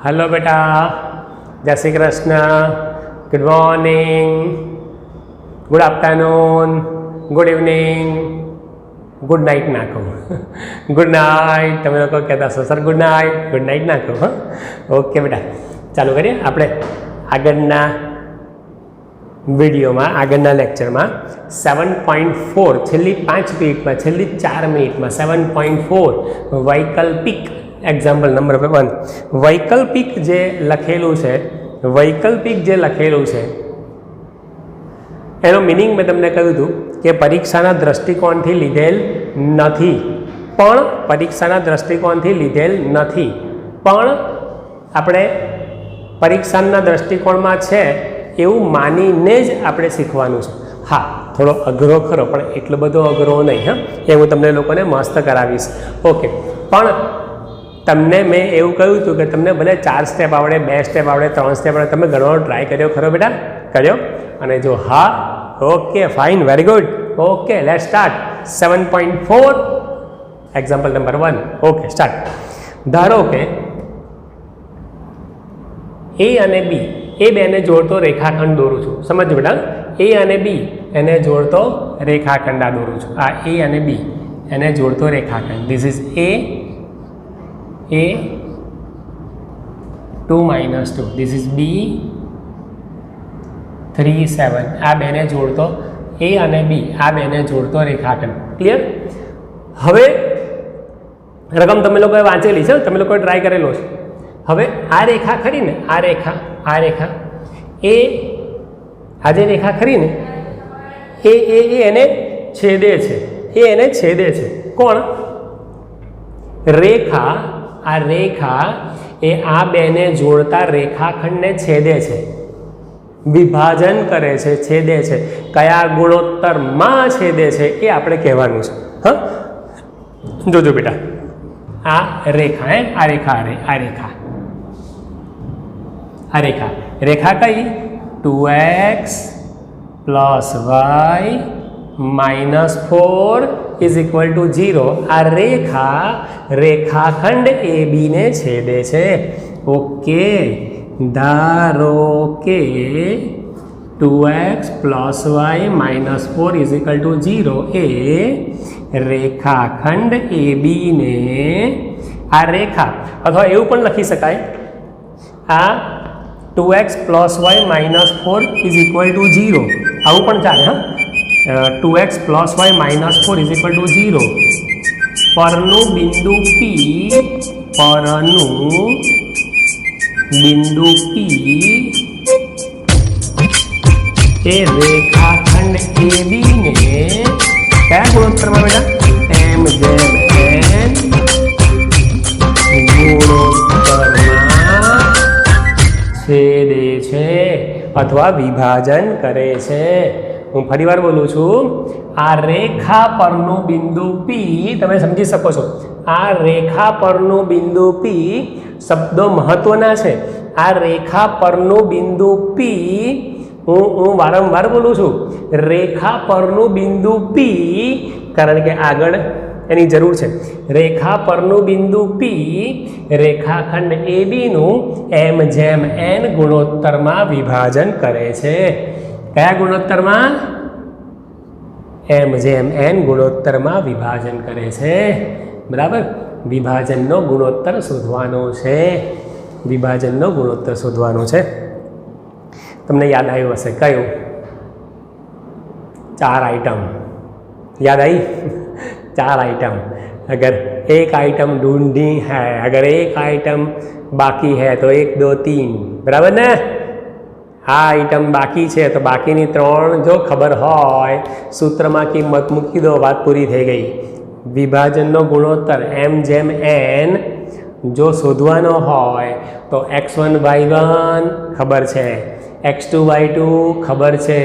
Hello बेटा, जय Shri Krishna, good morning, good afternoon, good evening, good night ना कहूँ गुड नाइट तमे लोग कहता हशो सर गुड नाइट ना कहूँ। हाँ ओके बेटा, चालू करिए આપણે આગળના વિડીયોમાં આગળના લેક્ચરમાં 7.4 છેલ્લી 5 મિનિટમાં છેલ્લી 4 મિનિટમાં 7.4 વૈકલ્પિક એક્ઝામ્પલ નંબર 1 વૈકલ્પિક જે લખેલું છે એનો મિનિંગ મેં તમને કહ્યું હતું કે પરીક્ષાના દૃષ્ટિકોણથી લીધેલ નથી, પણ પરીક્ષાના દૃષ્ટિકોણથી લીધેલ નથી પણ આપણે પરીક્ષાના દૃષ્ટિકોણમાં છે એવું માનીને જ આપણે શીખવાનું છે। હા થોડો અઘરો ખરો પણ એટલો બધો અઘરો નહીં, હા એ હું તમને લોકોને મસ્ત કરાવીશ। ઓકે, પણ તમને મેં એવું કહ્યું હતું કે તમને ભલે 4 સ્ટેપ આવડે, 2 સ્ટેપ આવડે, 3 સ્ટેપ આવડે, તમે ગણવાનો ટ્રાય કર્યો ખરો બેટા? કર્યો? અને જો હા okay fine, very good, okay let's start 7.4 example number 1। Okay start. ધારો કે ए અને बी એ બેને જોડતો રેખાખંડ દોરું છું, સમજો બેટા, ए અને बी એને જોડતો રેખાખંડ આ દોરું છું, આ ए અને बी એને જોડતો રેખાખંડ, this is A 2 - 2, this is B 3 7, આ બેને જોડતો ए અને बी આ બેને જોડતો રેખાખંડ, ક્લિયર? હવે રકમ તમે લોકોએ વાંચેલી છે, તમે લોકોએ ટ્રાય કરેલો છે। હવે આ રેખા ખરી ને, આ રેખા એ આ જે રેખા ખરી ને એ એને છેદે છે, એને છેદે છે। કોણ? રેખા, આ રેખા એ આ બેને જોડતા રેખાખંડને છેદે છે, વિભાજન કરે છે, છેદે છે। કયા ગુણોત્તરમાં છેદે છે એ આપણે કહેવાનું છે। હા જોજો બેટા, આ રેખા આ રેખા રેખા કઈ? 2x + y - 4 = 0। આ રેખાખંડ AB ને છેદે છે। ઓકે, ધારો કે 2x + y - 4 = 0 એ રેખાખંડ AB ને, આ રેખા અથવા એવું પણ લખી શકાય, આ 2x + y - 4 = 0, આવું પણ ચાલે। હા 2x + y - 4 = 0 પરનું બિંદુ P એ રેખાખંડ AB ને કયા ગુણોત્તરમાં બેટા? m/n ગુણોત્તરમાં છેદે છે અથવા વિભાજન કરે છે। હું ફરીવાર બોલું છું, આ રેખા પરનું બિંદુ P, તમે સમજી શકો છો, આ રેખા પરનું બિંદુ P, શબ્દો મહત્વના છે। આ રેખા પરનું બિંદુ P, હું વારંવાર બોલું છું, રેખા પરનું બિંદુ P, કારણ કે આગળ એની જરૂર છે। રેખા પરનું બિંદુ P રેખાખંડ AB નું m/n ગુણોત્તરમાં વિભાજન કરે છે। કયા ગુણોત્તરમાં? m/n ગુણોત્તરમાં વિભાજન કરે છે, બરાબર? વિભાજનનો ગુણોત્તર શોધવાનો છે, વિભાજનનો ગુણોત્તર શોધવાનો છે। તમને યાદ આવ્યું હશે કયું? 4 आइटम याद आई? 4 आइटम, अगर एक आइटम ढूंढनी है, अगर एक आइटम बाकी है तो 1 2 3, बराबर ने? आ आइटम बाकी है तो बाकी 3 जो खबर होय सूत्र में किंमत मूकी दो, बात पूरी थी गई। विभाजन गुणोत्तर m/n जो शोधवानो होय तो x1 y1 खबर है, x2 y2 खबर है,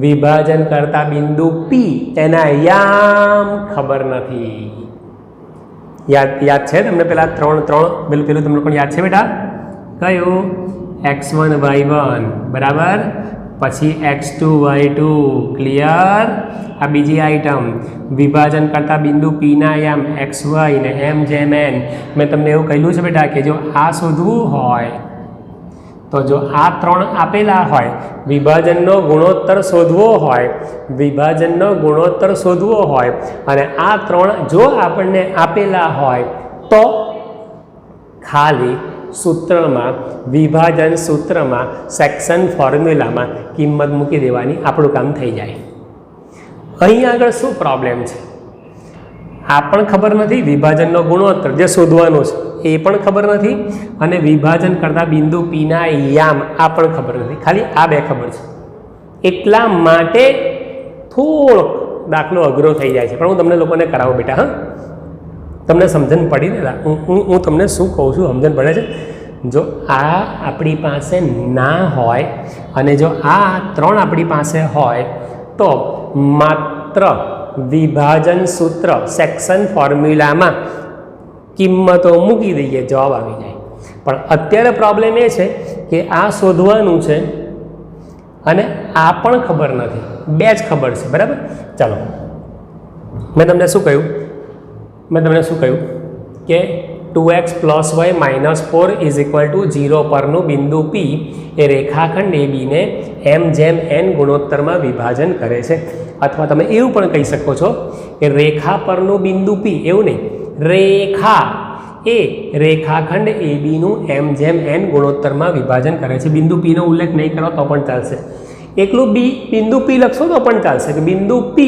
विभाजन करता बिंदु P एना याम खबर नहीं। याद है तमने पेला 3 पेलू तमने याद है बेटा? कयो? x1 y1 बराबर પછી x2y2 ક્લિયર. આ બીજી આઈટમ વિભાજન કરતા બિંદુ પીના યામ xy ને m જેમ n. મેં તમને એવું કહ્યું છે બેટા કે જો આ શોધવું હોય તો જો આ ત્રણ આપેલા હોય, વિભાજનનો ગુણોત્તર શોધવો હોય, વિભાજનનો ગુણોત્તર શોધવો હોય અને આ ત્રણ જો આપણને આપેલા હોય તો ખાલી સૂત્રમાં, વિભાજન સૂત્રમાં, સેક્શન ફોર્મ્યુલામાં કિંમત મૂકી દેવાની, આપણું કામ થઈ જાય. અહીં આગળ શું પ્રોબ્લેમ છે? આ પણ ખબર નથી, વિભાજનનો ગુણોત્તર જે શોધવાનો છે એ પણ ખબર નથી અને વિભાજન કરતા બિંદુ પીના યામ આ પણ ખબર નથી. ખાલી આ બે ખબર છે. એટલા માટે થોડોક દાખલો અઘરો થઈ જાય છે. પણ હું તમને લોકોને કરાવું બેટા. હા, તમને સમજણ પડી ને? હું તમને શું કહું છું, સમજણ પડે છે? જો આ આપણી પાસે ના હોય અને જો આ ત્રણ આપણી પાસે હોય તો માત્ર વિભાજન સૂત્ર, સેક્શન ફોર્મ્યુલામાં કિંમતો મૂકી દઈએ, જવાબ આવી જાય. પણ અત્યારે પ્રોબ્લેમ એ છે કે આ શોધવાનું છે અને આ પણ ખબર નથી, બે જ ખબર છે. બરાબર? ચાલો, મેં તમને શું કહ્યું કે 2x + y - 4 = 0 પરનું બિંદુ P એ રેખાખંડ ABને m જેમ n ગુણોત્તરમાં વિભાજન કરે છે. અથવા તમે એવું પણ કહી શકો છો કે રેખા પરનું બિંદુ P, એવું નહીં, રેખા એ રેખાખંડ ABનું m જેમ n ગુણોત્તરમાં વિભાજન કરે છે. બિંદુ Pનો ઉલ્લેખ નહીં કરો તો પણ ચાલશે. એકલું બિંદુ P લખશો તો પણ ચાલશે કે બિંદુ P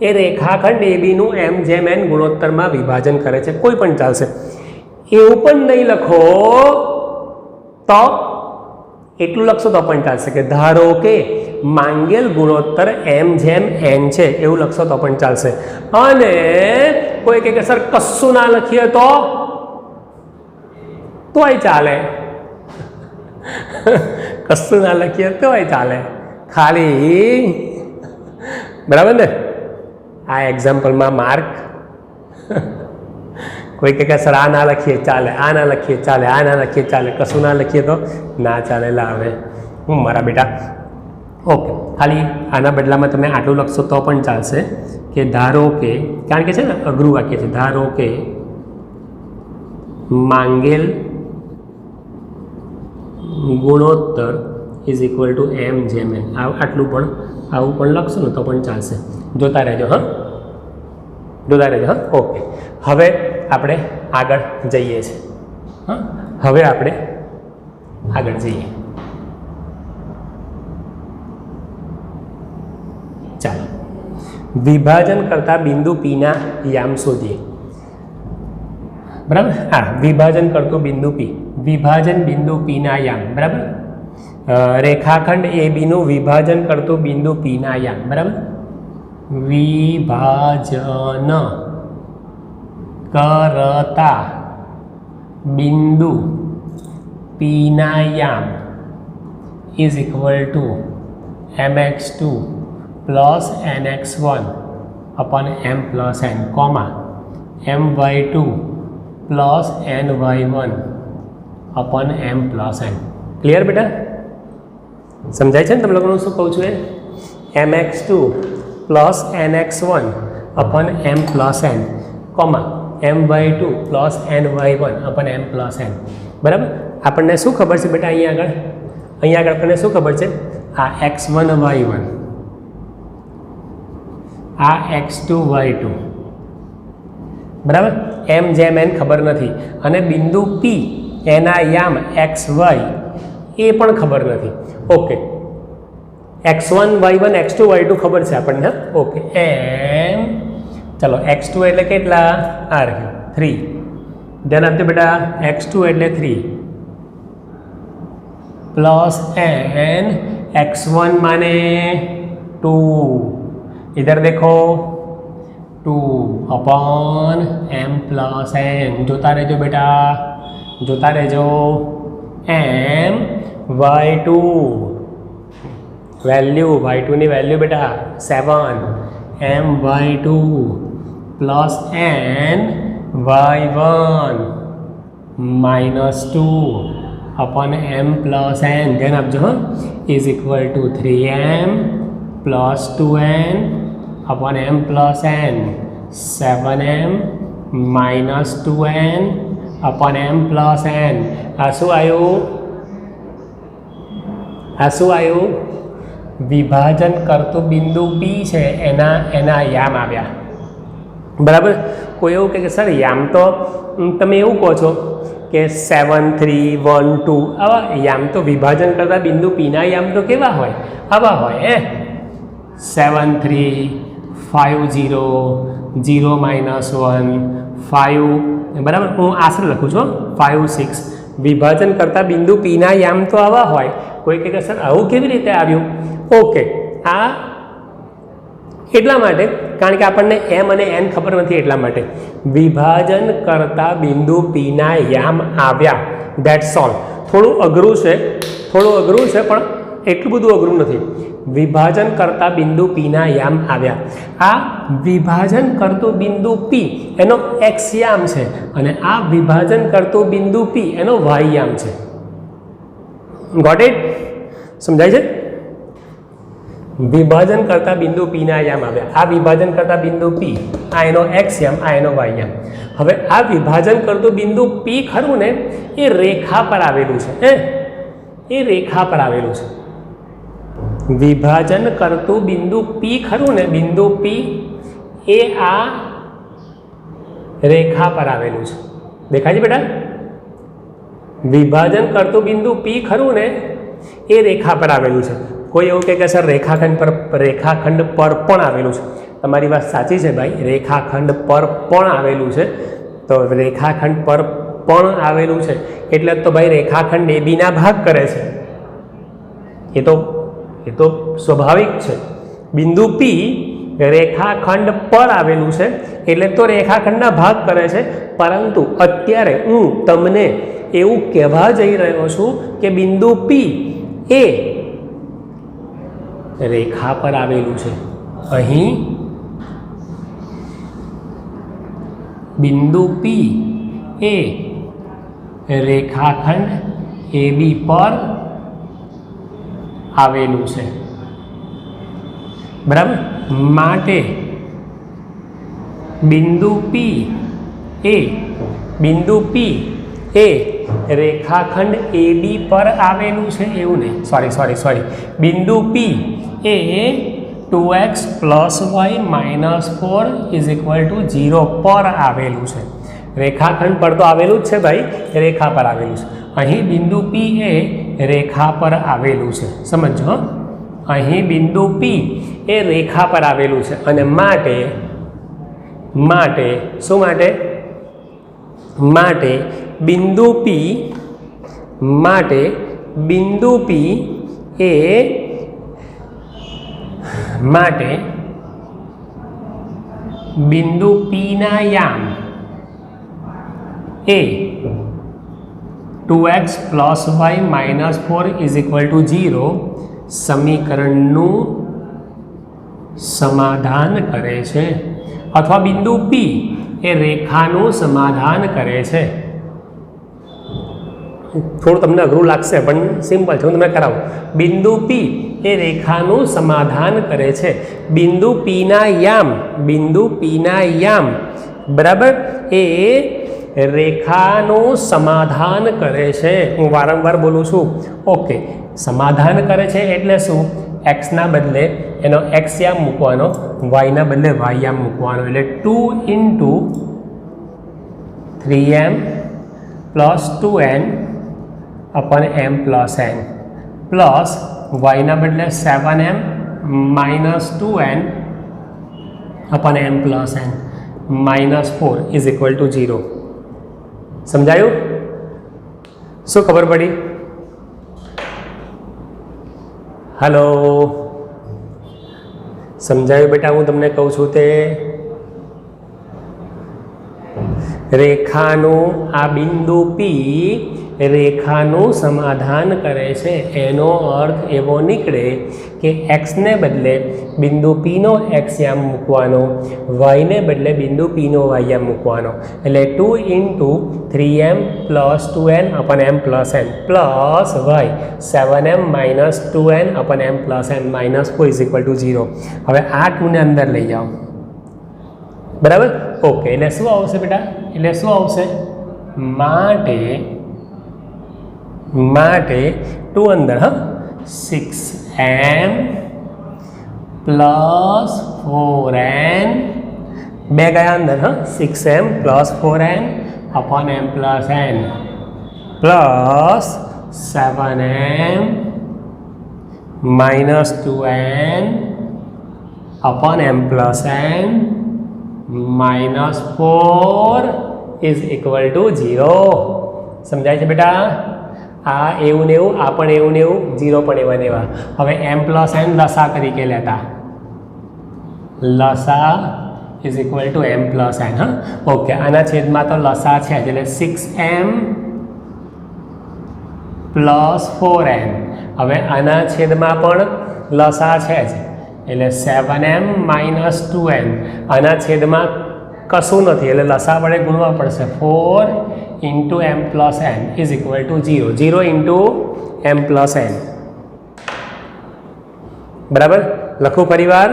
એ રેખાખંડ ABનું m જેમ n ગુણોત્તરમાં વિભાજન કરે છે, કોઈ પણ ચાલશે. એવું પણ નહીં લખો તો એટલું લખશો તો પણ ચાલશે કે ધારો કે માંગેલ ગુણોત્તર m જેમ n છે, એવું લખશો તો પણ ચાલશે. અને કોઈ કહે કે સર કશું ના લખીએ તોય ચાલે. કશું ના લખીએ તોય ચાલે, ખાલી બરાબર ને? આ એક્ઝામ્પલમાં માર્ક. કોઈ કે સર આ ના લખીએ ચાલે, આ ના લખીએ ચાલે, આ ના લખીએ ચાલે, કશું ના લખીએ તો ના ચાલે. લાવે હું મારા બેટા. ઓકે, ખાલી આના બદલામાં તમે આટલું લખશો તો પણ ચાલશે કે ધારો કે, કારણ કે છે ને અઘરું વાક્ય છે, ધારો કે માંગેલ ગુણોત્તર = m જેમ n. આટલું પણ આવું પણ લખશો ને તો પણ ચાલશે. જોતા રહેજો. હા, જોતા રહેજો. હા, ઓકે. હવે આપણે આગળ જઈએ છીએ. હા, હવે આપણે આગળ જઈએ. ચાલો, વિભાજન કરતા બિંદુ Pના યામ શોધીએ. બરાબર? હા, વિભાજન કરતું બિંદુ P, વિભાજન બિંદુ Pના યામ. બરાબર? રેખાખંડ ABનું વિભાજન કરતું બિંદુ Pના યામ. બરાબર? વિભાજન કરતા બિંદુ Pના યામ = mx2 + nx1 / m + n, my2 + ny1 / m + n. Clear બેટા? સમજાય છે ને તમે લોકોનું શું કહું છું? એ mx2 + nx1 / m + n, my2 + ny1 / m + n. બરાબર? આપણને શું ખબર છે બેટા? અહીંયા આગળ આપણને શું ખબર છે? આ x1 y1, આ x2 y2. બરાબર? m જેમ n ખબર નથી અને બિંદુ P એના યામ xy એ પણ ખબર નથી. Okay, x1 y1 x2 y2 ખબર છે આપણને. ઓકે, m ચલો x2 એટલે કેટલા? આ રહ્યું 3. ધ્યાન આપજો બેટા, x2 એટલે 3 + n, x1 माने 2, इधर देखो 2/m + n. જોતા રહેજો બેટા, જોતા રહેજો. m y2 વેલ્યુ, y2 ની વેલ્યુ બેટા 7, m y2 + n y1 - 2 upon m plus n ध्यान आपजो हाँ is equal to 3m plus 2n upon m plus n 7m minus 2n upon m plus n आ शू आयु विभाजन करतु बिंदु P है एना याम आव्या बराबर। कोई एवं कहे सर याम तो तमे एवं कहो छो कि 7 3 1 2 आवा याम तो विभाजन करता बिंदु P ना याम तो केवा होय आवा होय 7 3 5 0 0 माइनस 1 5 बराबर हूँ आश्र लखूँ छो 5 6 विभाजन करता बिंदु P ना याम तो आवा होय। कोई कहे सर आवुं केवी रीते आव्युं ओके आ એટલા માટે કારણ કે આપણને m અને n ખબર નથી એટલા માટે વિભાજન કરતા બિંદુ P ના યામ આવ્યા ધેટ્સ ઓલ। થોડું અઘરું છે પણ એટલું બધું અઘરું નથી। વિભાજન કરતા બિંદુ P ના યામ આવ્યા આ વિભાજન કરતું બિંદુ P એનો x યામ છે અને આ વિભાજન કરતું બિંદુ P એનો y યામ છે। ગોટ ઇટ સમજાય છે। विभाजन करता बिंदु P ना याम आव्या आ विभाजन करता बिंदु P आ एनो x याम आ एनो y याम। हवे आ विभाजन करतो बिंदु P खरुं ने ए रेखा पर आवेलुं छे ए रेखा पर आवेलुं छे। विभाजन करतो बिंदु P खरुं ने बिंदु P ए आ रेखा पर आवेलुं छे देखाय छे बेटा। विभाजन करतो बिंदु P खरुं ने ए रेखा पर आवेलुं छे। कोई एवं कहे कि सर रेखाखंड पर पण आवेलुं छे तमारी बात साची है भाई रेखाखंड पर पण आवेलुं छे तो रेखाखंड पर पण आवेलुं छे एटले तो भाई रेखाखंड AB ना भाग करे छे ये तो स्वाभाविक है। बिंदु P रेखाखंड पर आवेलुं छे एटले तो रेखाखंडना भाग करे छे परंतु अत्यारे हूँ तमने एवुं कहेवा जई रह्यो छुं कि बिंदु P ए रेखा पर आवेलू है। अहीं बिंदु P ए रेखाखंड AB पर आवेलू है बराबर। माटे बिंदु P ए रेखाखंड AB पर आवेलू है एवं नहीं सॉरी बिंदु P ए 2x plus y minus 4 is equal to 0 पर आवेलू है। रेखाखंड पर तो आवेलू है भाई रेखा पर आवेलू है। अहीं बिंदु P ए रेखा पर आवेलू है समझो। अहीं बिंदु P ए रेखा पर आवेलू है अने माटे शू माटे बिंदु P ए माटे बिंदु P ना याम ए 2x plus y minus 4 is equal to 0 समीकरणनु समाधान करे छे अथवा बिंदु P ए रेखानु समाधान करे छे। थोड़ा तमने अघरू लागशे पण सिंपल छे हूँ तमने करावुं। बिंदु P ए रेखानु समाधान करे छे। बिंदु P ना याम बराबर ए रेखानु समाधान करे छे। हूँ वारंवार बोलूँ छूँ ओके समाधान करे छे एटले शुं x ना बदले एनो x याम मूकवानो y ना बदले y याम मूकवानो एटले 2 × 3m plus 2n upon m plus n plus y ना बदले 7m minus 2n upon m plus n minus 4 is equal to 0। समझायु शू खबर पड़ी? हेलो समझायु बेटा? हूँ तमने कहूँ छूँ ते रेखानु आ बिंदु P રેખાનું સમાધાન કરે છે એનો અર્થ એવો નીકળે કે એક્સને બદલે બિંદુ પીનો એક્સ યામ મૂકવાનો, વાયને બદલે બિંદુ પીનો વાય યામ મૂકવાનો. એટલે 2 × 3m + 2n / m + n plus y 7m - 2n / m + n -4 = 0. હવે આ 2 ને અંદર લઈ જાઓ, બરાબર. ઓકે, એટલે શું આવશે બેટા? એટલે શું આવશે? માટે 2 અંદર, હા, 6m + 4n, બે ગયા અંદર, હા, 6m + 4n / m + n plus 7m - 2n / m + n -4 = 0. સમજાય છે બેટા? આ એવું ને એવું, આ પણ એવું ને એવું, 0 પણ એવા ને એવા. હવે m + n લસા તરીકે લેતા, લસા = m + n. હા, ઓકે, આના છેદમાં તો લસા છે એટલે 6m + 4n. હવે આના છેદમાં પણ લસા છે જ એટલે 7m - 2n. આના છેદમાં કશું નથી એટલે લસા વડે ગુણવા પડશે. 4 × m + n = 0. 0 × m + n. બરાબર. લખું ફરીવાર?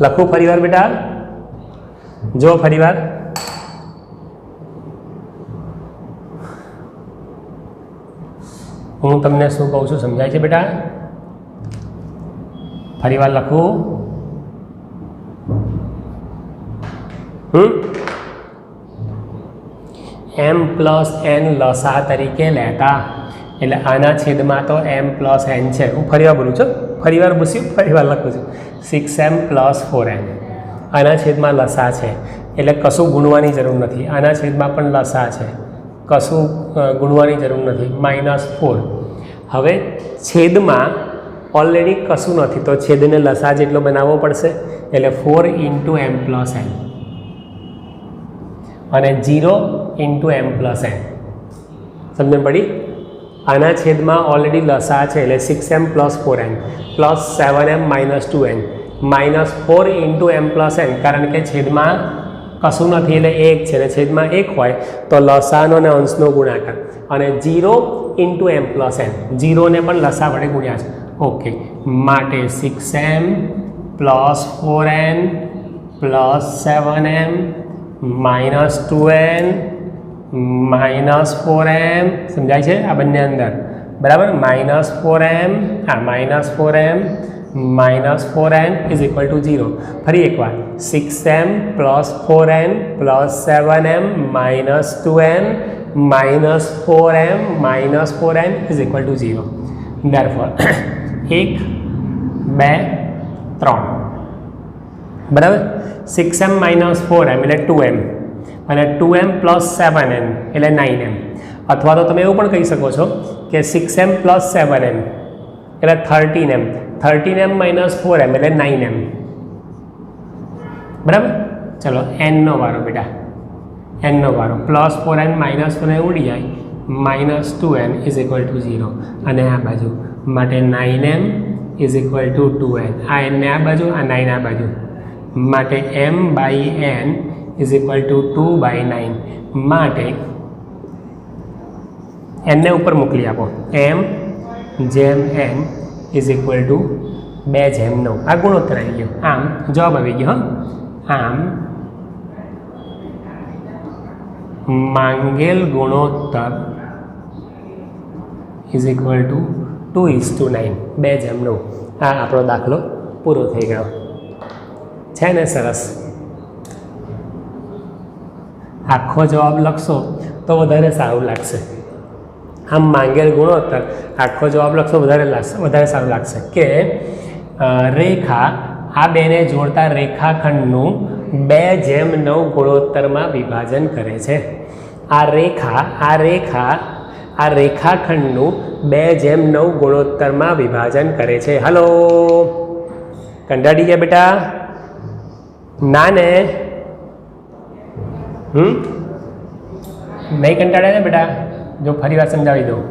લખું ફરીવાર બેટા? જો ફરીવાર, હું તમને શું કહું છું સમજાય છે બેટા? ફરીવાર લખું? m + n લસા તરીકે લેતા એટલે આના છેદમાં તો m + n છે. હું ફરીવાર બોલું છું, ફરીવાર પૂછ્યું, ફરીવાર લખું છું. 6m + 4n આના છેદમાં લસા છે એટલે કશું ગુણવાની જરૂર નથી. આના છેદમાં પણ લસા છે, કશું ગુણવાની જરૂર નથી. -4. હવે છેદમાં ઓલરેડી કશું નથી તો છેદને લસા જેટલો બનાવવો પડશે એટલે 4 × m + n અને 0 × m + n. સમજણ પડી? આના છેદમાં ઓલરેડી લસા છે એટલે 6m + 4n plus 7m - 2n -4 × m + n. કારણ કે છેદમાં કશું નથી એટલે 1 છે ને છેદમાં 1 હોય તો લસાનો ને અંશનો ગુણાકાર અને 0 × m + n. 0 ને પણ લસા વડે ગુણ્યા છે. ઓકે, માટે 6m + 4n + 7m - 2n -4m. સમજાય છે આ બંને અંદર? બરાબર. -4m, હા, -4m -4n = 0. ફરી એકવાર 6m + 4n + 7m - 2n -4m -4n = 0. Therefore 1 2 3. બરાબર. 6m - 4m એટલે 2m અને 2m + 7n એટલે 9m. અથવા તો તમે એવું પણ કહી શકો છો કે 6m + 7m એટલે 13m. 13m - 4m એટલે 9m. બરાબર. ચલો n નો વારો બેટા, n નો વારો. +4n -4n ઉડી જાય, -2n = 0. અને આ બાજુ માટે 9m = 2n. આ n ને આ બાજુ, આ 9 આ બાજુ માટે m/n = 2/9. માટે n ને ઉપર મોકલી આપો. m જેમ n = 2/9. આ ગુણોત્તર આવી ગયો. આમ જવાબ આવી ગયો. આમ માંગેલ ગુણોત્તર = 2:9. 2/9. આ આપણો દાખલો પૂરો થઈ ગયો છે ને? સરસ. આખો જવાબ લખશો તો વધારે સારું લાગશે. આમ માંગેલ ગુણોત્તર આખો જવાબ લખશો વધારે સારું લાગશે કે રેખા આ બેને જોડતા રેખાખંડનું 2/9 ગુણોત્તરમાં વિભાજન કરે છે. આ રેખાખંડનું 2/9 ગુણોત્તરમાં વિભાજન કરે છે. હલો, કંટાળી ગયા બેટા? ના ને? નહીં કંટાળે ને બેટા? જો ફરી વાર સમજાવી દઉં,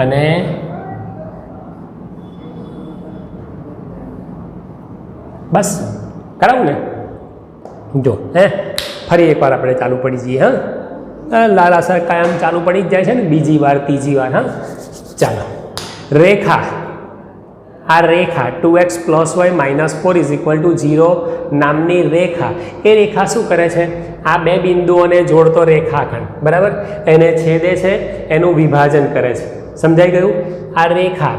અને બસ કરાવું ને? જો ફરી એકવાર આપણે ચાલુ પડી જઈએ. લાલાસર કાયમ ચાલુ પડી જ જાય છે ને, બીજી વાર ત્રીજી વાર. ચાલો, રેખા, આ રેખા 2x + y - 4 = 0 નામની રેખા, એ રેખા શું કરે છે? આ બે બિંદુઓને જોડતો રેખાખંડ, બરાબર, એને છેદે છે, એનું વિભાજન કરે છે. સમજાઈ ગયું? આ રેખા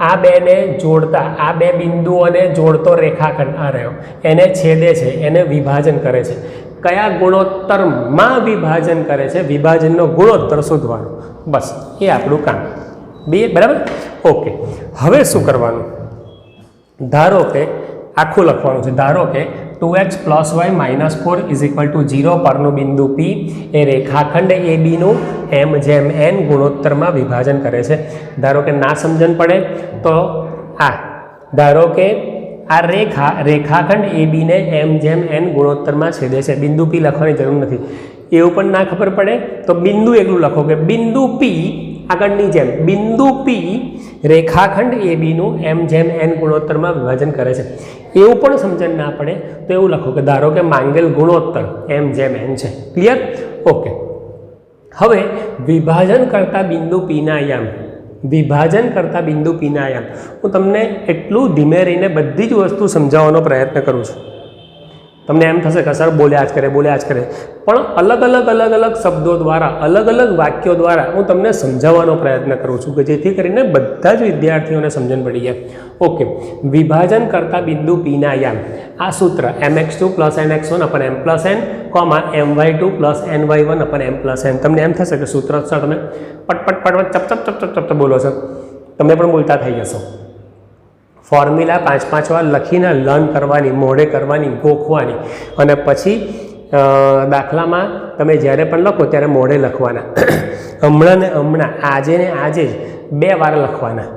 આ બેને જોડતા, આ બે બિંદુઓને જોડતો રેખાખંડ આ રહ્યો, એને છેદે છે, એને વિભાજન કરે છે. કયા ગુણોત્તરમાં વિભાજન કરે છે? વિભાજનનો ગુણોત્તર શોધવાનો. બસ એ આપણું કામ. બરાબર? ઓકે. હવે શું કરવાનું? ધારો કે આખું લખવાનું છે. ધારો કે 2x + y - 4 = 0 પરનું બિંદુ P એ રેખાખંડ ABનું m/n ગુણોત્તરમાં વિભાજન કરે છે. ધારો કે ના સમજણ પડે તો ધારો કે આ રેખાખંડ ABને m/n ગુણોત્તરમાં છેદે છે. બિંદુ P લખવાની જરૂર નથી. એવું પણ ના ખબર પડે તો બિંદુ એકલું લખો કે બિંદુ P, આગળની જેમ બિંદુ P રેખાખંડ ABનું m/n ગુણોત્તરમાં વિભાજન કરે છે. એવું પણ સમજણ ના પડે તો એવું લખો કે ધારો કે માંગેલ ગુણોત્તર m/n છે. ક્લિયર? ઓકે. હવે વિભાજન કરતા બિંદુ P ના આયામ, હું તમને એટલું ધીમે રહીને બધી જ વસ્તુ સમજાવવાનો પ્રયત્ન કરું છું. તમને એમ થશે કે સર બોલ્યા જ કરે, પણ અલગ અલગ શબ્દો દ્વારા, અલગ અલગ વાક્યો દ્વારા હું તમને સમજાવવાનો પ્રયત્ન કરું છું કે જેથી કરીને બધા જ વિદ્યાર્થીઓને સમજણ પડી જાય. ઓકે. વિભાજન કરતા બિંદુ P ના યામ, આ સૂત્ર mx2 + nx1 / m + n, my2 + ny1 / m + n. તમને એમ થશે કે સૂત્ર સર તમે પટ ચપ બોલો છો, તમે પણ બોલતા થઈ જશો. ફોર્મ્યુલા 5 વાર લખીને લર્ન કરવાની, મોઢે કરવાની, ગોખવાની, અને પછી દાખલામાં તમે જ્યારે પણ લખો ત્યારે મોઢે લખવાના. હમણાં આજે ને આજે જ 2 વાર લખવાના,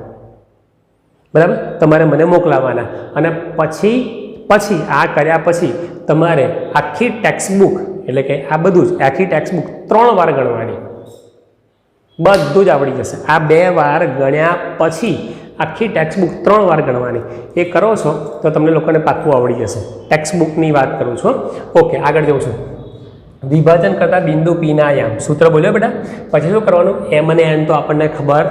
બરાબર? તમારે મને મોકલાવાના, અને પછી આ કર્યા પછી તમારે આખી ટેક્સ્ટબુક, એટલે કે આ બધું જ આખી ટેક્સ્ટબુક 3 વાર ગણવાની. બધું જ આવડી જશે. આ 2 વાર ગણ્યા પછી આખી ટેક્સ્ટબુક 3 વાર ગણવાની. એ કરો છો તો તમને લોકોને પાક્કું આવડી જશે. ટેક્સ્ટબુકની વાત કરું છું. ઓકે, આગળ જઉં છું. વિભાજન કરતા બિંદુ P ના યામ, સૂત્ર બોલ્યો બેટા. પછી શું કરવાનું? m અને n તો આપણને ખબર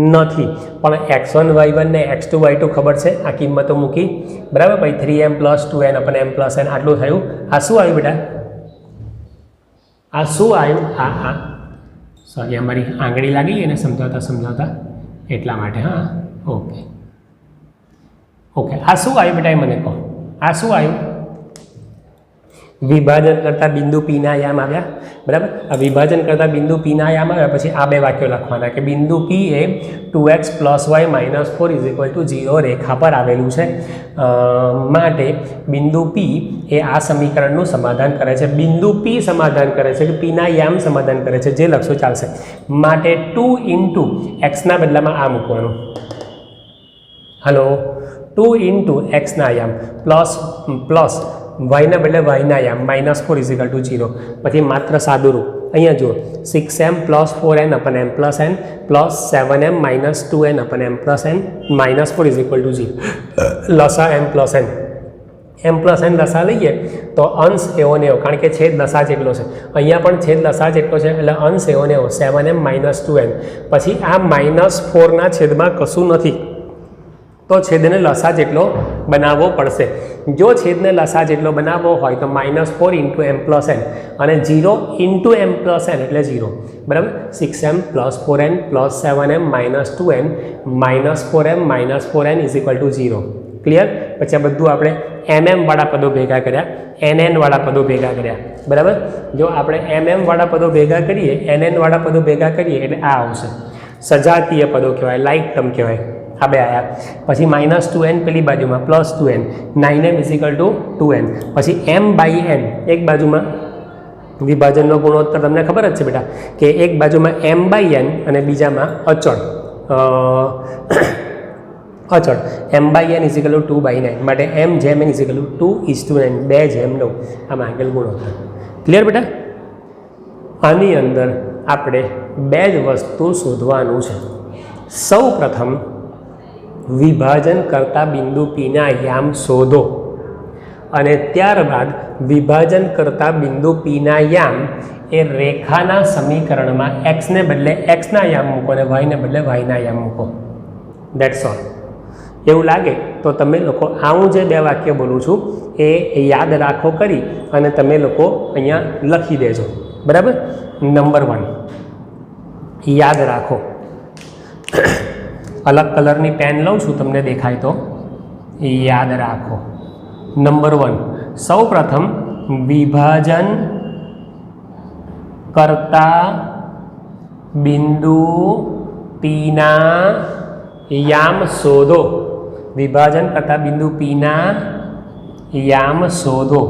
નથી, પણ x1 y1 ને x2 y2 ખબર છે. આ કિંમતો મૂકી, બરાબર? પછી 3m + 2n / m + n આટલું થયું. આ શું આવ્યું બેટા? સોરી, અમારી આંગળી લાગી ગઈ ને સમજાવતા એટલા માટે. ઓકે. આ શું આવ્યું બેટા? એ મને કહો. આ શું આવ્યું? વિભાજન કરતા બિંદુ P ના યામ આવ્યા, બરાબર? આ વિભાજન કરતા બિંદુ P ના યામ આવ્યા પછી આ 2 વાક્યો લખવાના કે બિંદુ P એ 2x + y - 4 = 0 રેખા પર આવેલું છે. માટે બિંદુ P એ આ સમીકરણનું સમાધાન કરે છે. બિંદુ P સમાધાન કરે છે કે P ના યામ સમાધાન કરે છે, જે લખશો ચાલશે. માટે 2 × x ના બદલામાં આ મૂકવાનું. 2 × x ના યામ પ્લસ y ના બદલે y ના યામ -4 = 0. પછી માત્ર સાદું રૂપ અહીંયા જુઓ, 6m + 4n / m + n + 7m - 2n / m + n -4 = 0. લસા m + n લસા લઈએ તો અંશ એવો ને એવો, કારણ કે છેદ લસા જેટલો છે. અહીંયા પણ છેદ લસા જેટલો છે, એટલે અંશ એવો ને એવો 7m - 2n. પછી આ -4 ના છેદમાં કશું નથી, તો છેદને લસા જેટલો બનાવવો પડશે. જો છેદને લસા જેટલો બનાવવો હોય તો -4 × m + n, અને 0 × m + n એટલે 0, બરાબર? 6m + 4n + 7m - 2n -4m - 4n = 0. Clear? પછી આ બધું આપણે વાળા પદો ભેગા કર્યા, વાળા પદો ભેગા કર્યા, બરાબર? જો આપણે વાળા પદો ભેગા કરીએ, વાળા પદો ભેગા કરીએ એટલે આ આવશે. સજાતીય પદો કહેવાય, લાઇક ટર્મ કહેવાય. આ 2 આવ્યા. પછી -2n પેલી બાજુમાં, +2n, 9m = 2n. પછી m/n એક બાજુમાં, વિભાજનનો ગુણોત્તર તમને ખબર જ છે બેટા કે એક બાજુમાં m/n અને બીજામાં અચળ અચળ m/n = 2/9 માટે m/n = 2:9 2/9 આમાં આંગલ ગુણોત્તર. ક્લિયર બેટા? આની અંદર આપણે બે જ વસ્તુ શોધવાનું છે. સૌ પ્રથમ વિભાજન કરતા બિંદુ પીના યામ શોધો અને ત્યારબાદ વિભાજન કરતા બિંદુ પીના યામ એ રેખાના સમીકરણમાં એક્સને બદલે એક્સના યામ મૂકો અને વાયને બદલે વાયના યામ મૂકો. That's all. એવું લાગે તો તમે લોકો હું જે બે વાક્ય બોલું છું એ યાદ રાખો કરી અને તમે લોકો અહીંયા લખી દેજો. બરાબર? નંબર 1 યાદ રાખો. અલગ કલરની પેન લઉં છું તમને દેખાય તો યાદ રાખો. નંબર 1 સૌ પ્રથમ વિભાજન કરતા બિંદુ પીના યામ શોધો. વિભાજન કરતા બિંદુ પીના યામ શોધો.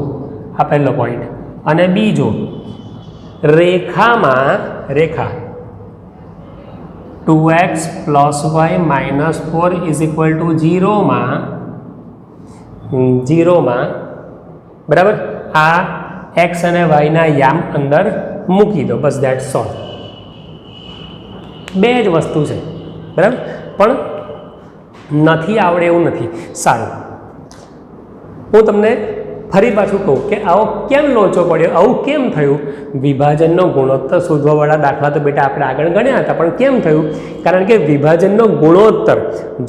આ પહેલો પોઈન્ટ. અને બીજો રેખા 2x + y - 4 = 0 માં બરાબર આ x અને y ના યામ અંદર મૂકી દો. બસ દેટ્સ ઓલ. બે જ વસ્તુ છે. બરાબર? પણ નથી આવડે એવું નથી. સારું, હું તમને ફરી પાછું કહું કે આવો કેમ લોચો પડ્યો, આવું કેમ થયું? વિભાજનનો ગુણોત્તર શોધવાવાળા દાખલા તો બેટા આપણે આગળ ગણ્યા હતા, પણ કેમ થયું? કારણ કે વિભાજનનો ગુણોત્તર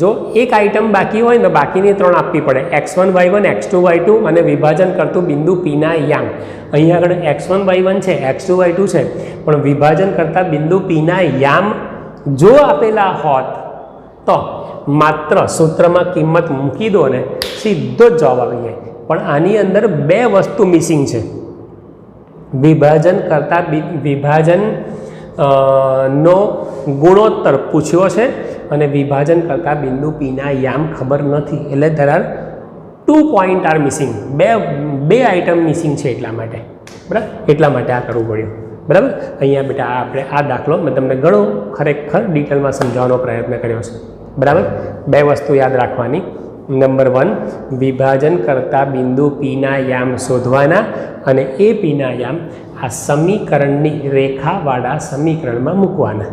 જો એક આઈટમ બાકી હોય ને બાકીની 3 આપવી પડે, x1 y1 x2 y2 અને વિભાજન કરતું બિંદુ પીના યામ. અહીંયા આગળ x1 y1 છે, x2 y2 છે, પણ વિભાજન કરતા બિંદુ પીના યામ જો આપેલા હોત તો માત્ર સૂત્રમાં કિંમત મૂકી દો ને સીધો જ જવાબ આવી જાય. પણ આની અંદર બે વસ્તુ મિસિંગ છે. વિભાજન કરતા વિભાજન નો ગુણોત્તર પૂછ્યો છે અને વિભાજન કરતા બિંદુ પીના યામ ખબર નથી. એટલે there are 2 points are missing. બે આઈટમ મિસિંગ છે. એટલા માટે બરાબર, એટલા માટે આ કરવું પડ્યું. બરાબર? અહીંયા બેટા આપણે આ દાખલો મેં તમને ઘણો ખરેખર ડિટેલમાં સમજાવવાનો પ્રયત્ન કર્યો છે. બરાબર? બે વસ્તુ યાદ રાખવાની. નંબર 1 વિભાજન કરતા બિંદુ પીના યામ શોધવાના અને એ પીના યામ આ સમીકરણની રેખાવાળા સમીકરણમાં મૂકવાના.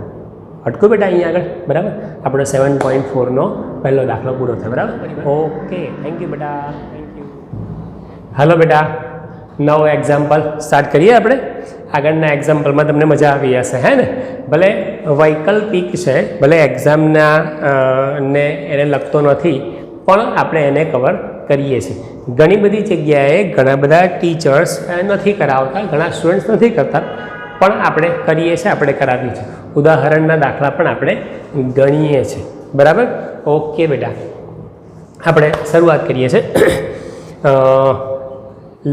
અટકું બેટા અહીંયા આગળ. બરાબર? આપણો 7.4 નો પહેલો દાખલો પૂરો થયો. બરાબર? ઓકે, થેન્ક યુ બેટા, થેન્ક યુ. હાલો બેટા, નવો એક્ઝામ્પલ સ્ટાર્ટ કરીએ આપણે. આગળના એક્ઝામ્પલમાં તમને મજા આવી હશે, હે ને? ભલે વૈકલ્પિક છે, ભલે એક્ઝામના ને એને લગતો નથી, પણ આપણે એને કવર કરીએ છીએ. ઘણી બધી જગ્યાએ ઘણા બધા ટીચર્સ નથી કરાવતા, ઘણા સ્ટુડન્ટ્સ નથી કરતા, પણ આપણે કરીએ છીએ, આપણે કરાવીએ છીએ. ઉદાહરણના દાખલા પણ આપણે ગણીએ છીએ. બરાબર? ઓકે બેટા, આપણે શરૂઆત કરીએ છીએ.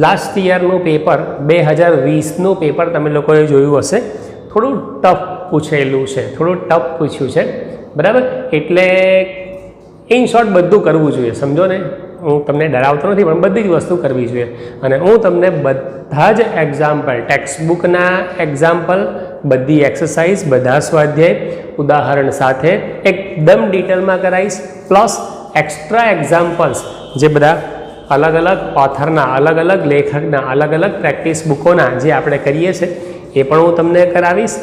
લાસ્ટ યરનું પેપર 2020નું પેપર તમે લોકોએ જોયું હશે. થોડું ટફ પૂછેલું છે, થોડું ટફ પૂછ્યું છે. બરાબર? એટલે ઇન શોર્ટ બધું કરવું જોઈએ, સમજો ને. હું તમને ડરાવતો નથી, પણ બધી જ વસ્તુ કરવી જોઈએ. અને હું તમને બધા જ એક્ઝામ્પલ, ટેક્સ્ટબુકના એક્ઝામ્પલ, બધી એક્સરસાઇઝ, બધા સ્વાધ્યાય ઉદાહરણ સાથે એકદમ ડિટેલમાં કરાવીશ. પ્લસ એક્સ્ટ્રા એક્ઝામ્પલ્સ જે બધા અલગ અલગ ઓથરના, અલગ અલગ લેખકના, અલગ અલગ પ્રેક્ટિસ બુકોના જે આપણે કરીએ છીએ એ પણ હું તમને કરાવીશ.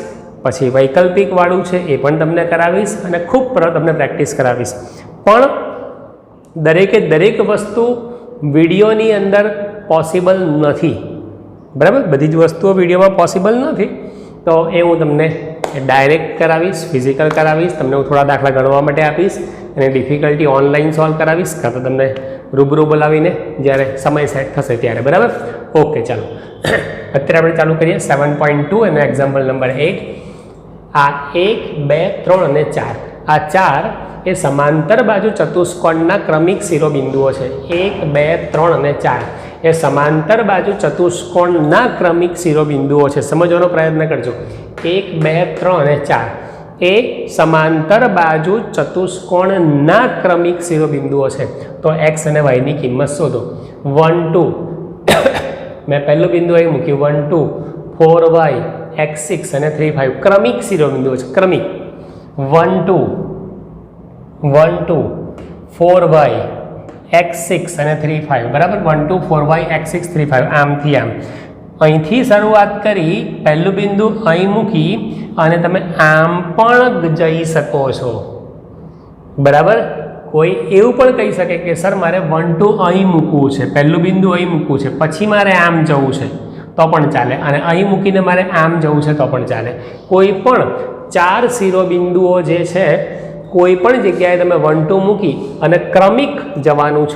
પછી વૈકલ્પિકવાળું છે એ પણ તમને કરાવીશ અને ખૂબ તમને પ્રેક્ટિસ કરાવીશ. પણ દરેક વસ્તુ વિડીયોની અંદર પોસિબલ નથી. બરાબર? બધી જ વસ્તુઓ વિડીયોમાં પોસિબલ નથી. તો એ હું તમને ડાયરેક્ટ કરાવીશ, ફિઝિકલ કરાવીશ, તમને હું થોડા દાખલા ગણવા માટે આપીશ અને ડિફિકલ્ટી ઓનલાઈન સોલ્વ કરાવીશ, કાં તો તમને રૂબરૂ બોલાવીને જ્યારે સમય સેટ થશે ત્યારે. બરાબર? ઓકે, ચાલો અત્યારે આપણે ચાલુ કરીએ 7.2 અને એક્ઝામ્પલ નંબર 8. આ 1, 2, 3 અને 4, આ 4 એ સમાંતર બાજુ ચતુષ્કોણના ક્રમિક શિરોબિંદુઓ છે. 1, 2, 3 અને 4 એ સમાંતર બાજુ ચતુષ્કોણના ક્રમિક શિરોબિંદુઓ છે. સમજવાનો પ્રયત્ન કરજો. 1, 2, 3 અને 4 એ સમાંતર બાજુ ચતુષ્કોણના ક્રમિક શિરોબિંદુઓ છે. તો x અને y ની કિંમત શોધો. 1, 2 મેં પહેલું બિંદુ અહીં મૂક્યું. 1, 2, 4y, x6 અને 3, 5 ક્રમિક શિરોબિંદુઓ છે. ક્રમિક 1, 2, 1, 2, 4y x6 અને 3 5 બરાબર 1 2 4y x6 3 5 આમથી આમ અહીંથી શરૂઆત કરી પહેલું બિંદુ અહીં મૂકી અને તમે આમ પણ જઈ શકો છો બરાબર કોઈ એવું પણ કહી શકે કે સર મારે 1 2 અહીં મૂકવું છે પહેલું બિંદુ અહીં મૂકવું છે પછી મારે આમ જવું છે તો પણ ચાલે અને અહીં મૂકીને મારે આમ જવું છે તો પણ ચાલે કોઈ પણ 4 શિરોબિંદુઓ જે છે કોઈ પણ જગ્યાએ તમે 1 2 મૂકી અને ક્રમિક જવાનું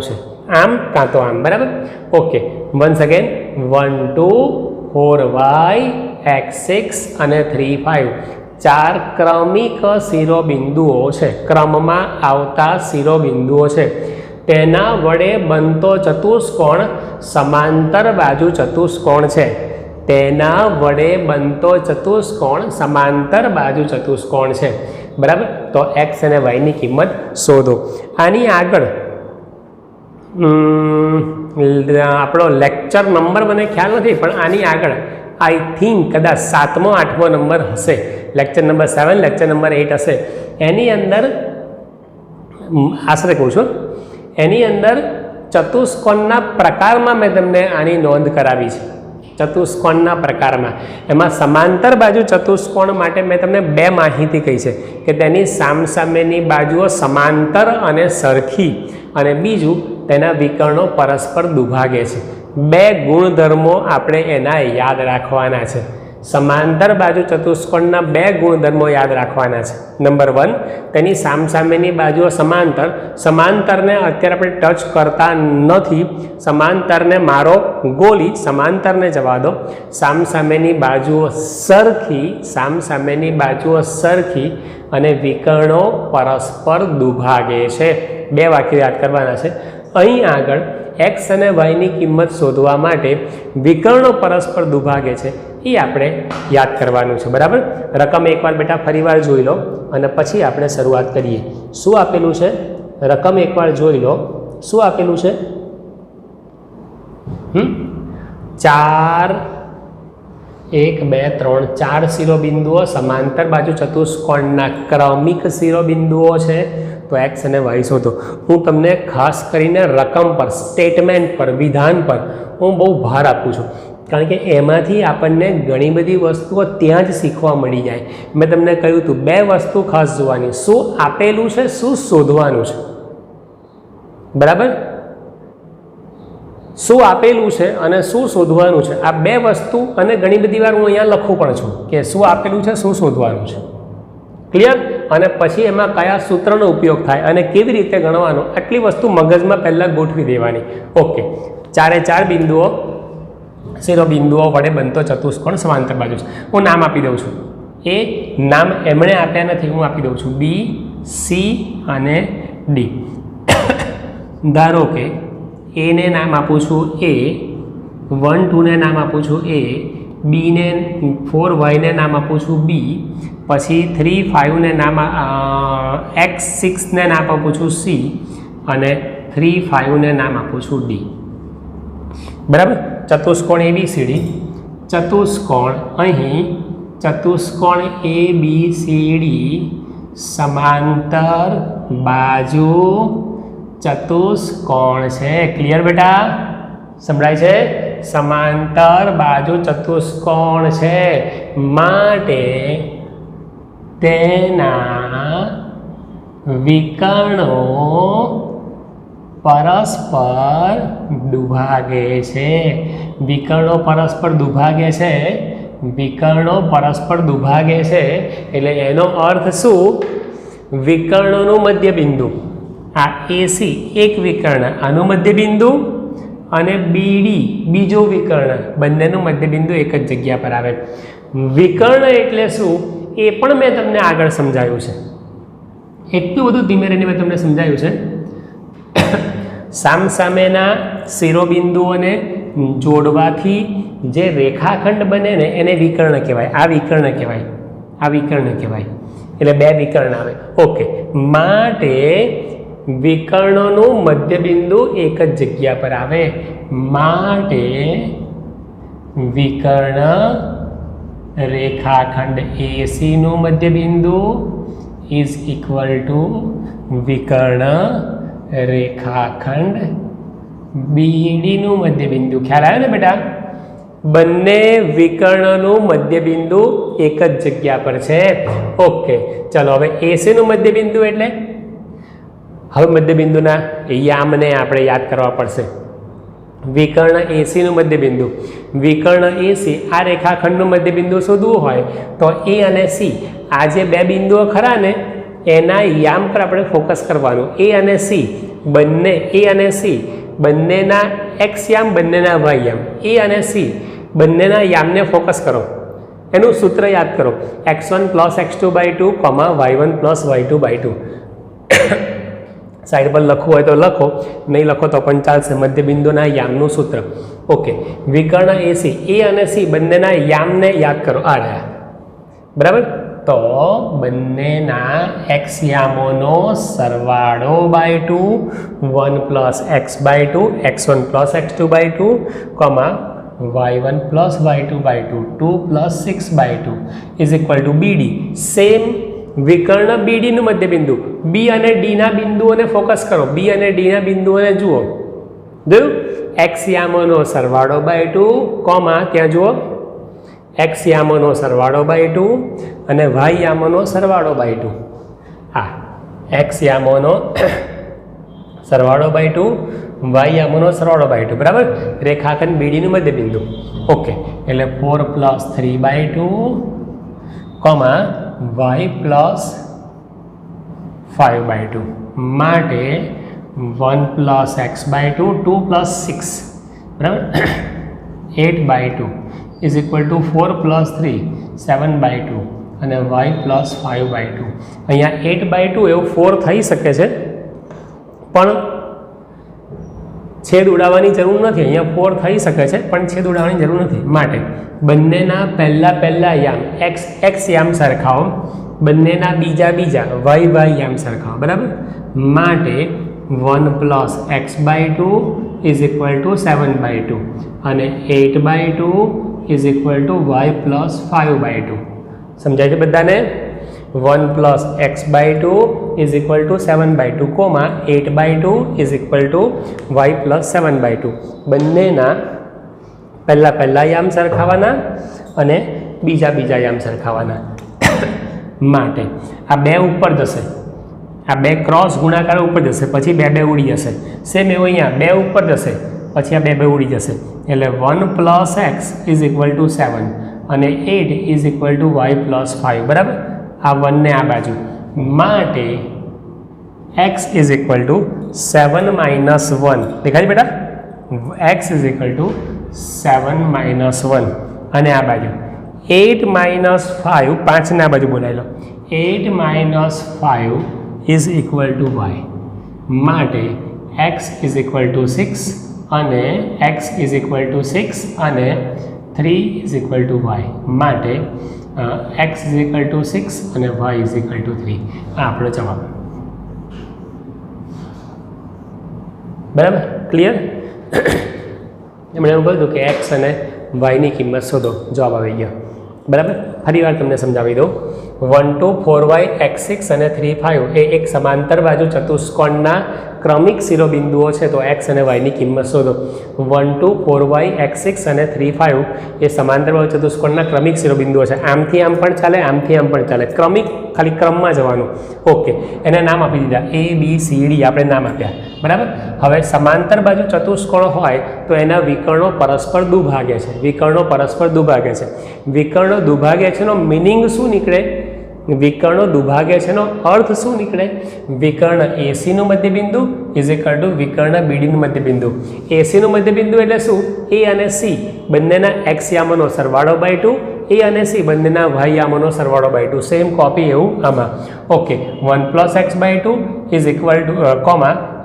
છે આમ કાં તો આમ બરાબર okay once again 1 2 4y x6 અને 3 5 4 ક્રમિક શિરોબિંદુઓ છે ક્રમમાં આવતા શિરોબિંદુઓ છે તેના વડે બનતો ચતુષ્કોણ સમાંતર બાજુ ચતુષ્કોણ છે તેના વડે બનતો ચતુષ્કોણ સમાંતર બાજુ ચતુષ્કોણ છે બરાબર તો x અને y ની કિંમત શોધો આની આગળ આપણો લેક્ચર નંબર મને ખ્યાલ નથી પણ આની આગળ આઈ થિંક કદાચ 7મો 8મો નંબર હશે લેક્ચર નંબર 7 લેક્ચર નંબર 8 હશે એની અંદર આશરે કહું છું એની અંદર ચતુષ્કોણના પ્રકારમાં મેં તમને આની નોંધ કરાવી છે ચતુષ્કોણના પ્રકારમાં એમાં સમાંતર બાજુ ચતુષ્કોણ માટે મેં તમને 2 માહિતી કહી છે કે તેની સામસામેની બાજુઓ સમાંતર અને સરખી અને બીજું તેના વિકર્ણો પરસ્પર દુભાગે છે 2 ગુણધર્મો આપણે એના યાદ રાખવાના છે સમાંતર બાજુ ચતુષ્કોણના 2 ગુણધર્મો યાદ રાખવાના છે નંબર 1 તેની સામસામેની બાજુઓ સમાંતરને અત્યારે આપણે ટચ કરતા નથી સમાંતરને મારો ગોલી સમાંતરને જવા દો સામસામેની બાજુઓ સરખી અને વિકર્ણો પરસ્પર દુભાગે છે 2 વાક્યો યાદ કરવાના છે અહીં આગળ x અને y ની કિંમત શોધવા માટે વિકર્ણો પરસ્પર દુભાગે છે એ આપણે યાદ કરવાનું છે બરાબર રકમ એકવાર બેટા ફરીવાર જોઈ લો અને પછી આપણે શરૂઆત કરીએ શું આપેલું છે રકમ એકવાર જોઈ લો શું આપેલું છે 4 1 2 3 4 શિરોબિંદુઓ સમાંતર બાજુ ચતુષ્કોણના ક્રમિક શિરોબિંદુઓ છે તો x અને y શોધો હું તમને ખાસ કરીને રકમ પર સ્ટેટમેન્ટ પર વિધાન પર હું બહુ ભાર આપું છું કારણ કે એમાંથી આપણને ઘણી બધી વસ્તુઓ ત્યાં જ શીખવા મળી જાય મેં તમને કહ્યું હતું 2 વસ્તુ ખાસ જોવાની શું આપેલું છે શું શોધવાનું છે બરાબર શું આપેલું છે અને શું શોધવાનું છે આ 2 વસ્તુ અને ઘણી બધી વાર હું અહીંયા લખું પણ છું કે શું આપેલું છે શું શોધવાનું છે ક્લિયર અને પછી એમાં કયા સૂત્રનો ઉપયોગ થાય અને કેવી રીતે ગણવાનો આટલી વસ્તુ મગજમાં પહેલાં ગોઠવી દેવાની ઓકે 4 બિંદુઓ શિરોબિંદુઓ વડે બનતો ચતુષ્કોણ સમાંતર બાજુ છે હું નામ આપી દઉં છું એ નામ એમણે આપ્યા નથી હું આપી દઉં છું બી સી અને ડી ધારો કે એને નામ આપું છું એ 1 2 ને નામ આપું છું એ બીને 4y ને નામ આપું છું બી પછી 3 5 ને નામ x6 ને નામ આપું છું સી અને 3 5 ને નામ આપું છું ડી બરાબર ચતુષ્કોણ ABCD ચતુષ્કોણ અહીં ચતુષ્કોણ ABCD સમાંતર બાજુ ચતુષ્કોણ છે ક્લિયર બેટા સંભળાય છે સમાંતર બાજુ ચતુષ્કોણ છે માટે તેના વિકર્ણો પરસ્પર દુભાગે છે વિકર્ણો પરસ્પર દુભાગે છે એટલે એનો અર્થ શું વિકર્ણોનું મધ્યબિંદુ આ AC એક વિકર્ણ આનું મધ્યબિંદુ અને BD બીજો વિકર્ણ બંનેનું મધ્યબિંદુ એક જ જગ્યા પર આવે વિકર્ણ એટલે શું એ પણ મેં તમને આગળ સમજાવ્યું છે એટલું બધું ધીમે રહીને મેં તમને સમજાવ્યું છે સામસામેના શિરોબિંદુઓને જોડવાથી જે રેખાખંડ બને ને એને વિકર્ણ કહેવાય આ વિકર્ણ કહેવાય એટલે 2 વિકર્ણ આવે ઓકે માટે વિકર્ણોનું મધ્યબિંદુ એક જ જગ્યા પર આવે માટે વિકર્ણ રેખાખંડ AC નું મધ્યબિંદુ ઇઝ ઇક્વલ ટુ વિકર્ણ રેખાખંડ બીડીનું મધ્યબિંદુ. ખ્યાલ આવ્યો ને બેટા? બંને વિકર્ણનું મધ્યબિંદુ એક જ જગ્યા પર છે. ઓકે, ચલો હવે એસીનું મધ્યબિંદુ એટલે હવે મધ્યબિંદુના યામને આપણે યાદ કરવા પડશે. વિકર્ણ એસીનું મધ્યબિંદુ, વિકર્ણ એસી આ રેખાખંડનું મધ્યબિંદુ શોધવું હોય તો એ અને સી આ જે બે બિંદુઓ ખરા ને એના યામ પર આપણે ફોકસ કરવાનું. એ અને સી બંને, એ અને સી બંનેના એક્સ યામ, બંનેના વાય યામ, એ અને સી બંનેના યામને ફોકસ કરો. એનું સૂત્ર યાદ કરો, x1 + x2/2, y1 + y2/2. Side પર લખવું હોય તો લખો, નહીં લખો તો પણ ચાલશે. મધ્યબિંદુના યામનું સૂત્ર. ઓકે, વિકર્ણ એસી એ અને સી બંનેના યામને યાદ કરો. આ રહ્યા, બરાબર? તો બંનેના એક્સ યામોનો સરવાળો by 2, 1 + x/2, x1 + x2/2, y1 + y2/2, 2 + 6/2 is equal to BD. Same વિકર્ણ બીડીનું મધ્યબિંદુ, બી અને ડીના બિંદુઓને ફોકસ કરો. બી અને ડીના બિંદુઓને જુઓ, જોયું? એક્સ યામોનો સરવાળો બાય 2, ત્યાં જુઓ એક્સ યામોનો સરવાળો બાય 2 અને વાય યામોનો સરવાળો બાય 2. હા, એક્સ યામોનો સરવાળો બાય 2, વાય યામોનો સરવાળો બાય 2, બરાબર? રેખાખંડ બીડીનું મધ્યબિંદુ. ઓકે, એટલે 4 + 3/2, y + 5/2 માટે 1 + x/2, 2 + 6, બરાબર? 8/2 ઇઝ ઇક્વલ ટુ 4 + 3, 7/2 અને y + 5/2. અહીંયા 8/2 એવું 4 થઈ શકે છે, પણ છેદ ઉડાવવાની જરૂર નથી. અહીંયા 4 થઈ શકે છે પણ છેદ ઉડાવવાની જરૂર નથી. માટે બંનેના પહેલા યામ એક્સ યામ સરખાવો, બંનેના બીજા વાય યામ સરખાવો, બરાબર? માટે 1 + x/2 ઇઝ ઇક્વલ ટુ 7/2 અને 8/2 ઇઝ ઇક્વલ ટુ y + 5/2. સમજાય છે બધાને? 1 + x/2 is equal two 7/2, 8/2 is equal two y + 7/2. બંનેના પહેલા યામ સરખાવાના અને બીજા યામ સરખાવાના. માટે આ બે ઉપર જશે, આ બે ક્રોસ ગુણાકાર ઉપર જશે, પછી બે ઉડી જશે. સેમ એવું અહીંયા બે ઉપર જશે, પછી આ બે ઉડી જશે. એટલે 1 + x ઇઝ ઇક્વલ ટુ 7 અને 8 ઇઝ ઇક્વલ ટુ y + 5, બરાબર? આ 1 ને આ બાજુ. માટે x ઇઝ ઇક્વલ ટુ 7 - 1. દેખાય બેટા? x ઇઝ ઇક્વલ ટુ 7 - 1 અને આ બાજુ 8 - 5, 5 ને આ બાજુ બોલાવી લો. 8 - 5 ઇઝ ઇક્વલ ટુ y. માટે x ઇઝ ઇક્વલ ટુ 6 અને x ઇઝ ઇક્વલ ટુ 6 અને 3 ઇઝ ઇક્વલ ટુ y. માટે x ઇઝ ઇક્વલ ટુ 6 અને y ઇઝ ઇક્વલ ટુ 3. આ આપણો જવાબ. બરાબર? ક્લિયર? એમણે એવું કહ્યું કે x અને yની કિંમત શોધો, જવાબ આવી ગયો. બરાબર? ફરી વાર તમને સમજાવી દઉં. 1 2 4y x6 અને 3 5 એ એક સમાંતર બાજુ ચતુષ્કોણના ક્રમિક શિરોબિંદુઓ છે. તો x અને y ની કિંમત શોધો. 1 2 4y x6 અને 3 5 એ સમાંતર બાજુ ચતુષ્કોણના ક્રમિક શિરોબિંદુઓ છે. આમથી આમ પણ ચાલે, આમથી આમ પણ ચાલે. ક્રમિક, ખાલી ક્રમમાં જવાનું. ઓકે, એને નામ આપી દીધા A B C D, આપણે નામ આપ્યા. બરાબર? હવે સમાંતર બાજુ ચતુષ્કોણ હોય તો એના વિકર્ણો પરસ્પર દુભાગે છે. વિકર્ણો પરસ્પર દુભાગે છે. વિકર્ણો દુભાગે છે નો મિનિંગ શું નીકળે? વિકર્ણો દુભાગે છે નો અર્થ શું નીકળે? વિકર્ણ એસીનું મધ્યબિંદુ ઇઝ ઇક્વલ ટુ વિકર્ણ બીડીનું મધ્યબિંદુ. એસીનું મધ્યબિંદુ એટલે શું? એ અને સી બંનેના એક્સ યામોનો સરવાળો બાય 2, એ અને સી બંનેના વાય યામોનો સરવાળો બાય 2. સેમ કોપી એવું આમાં. Okay, 1 + x/2 is equal two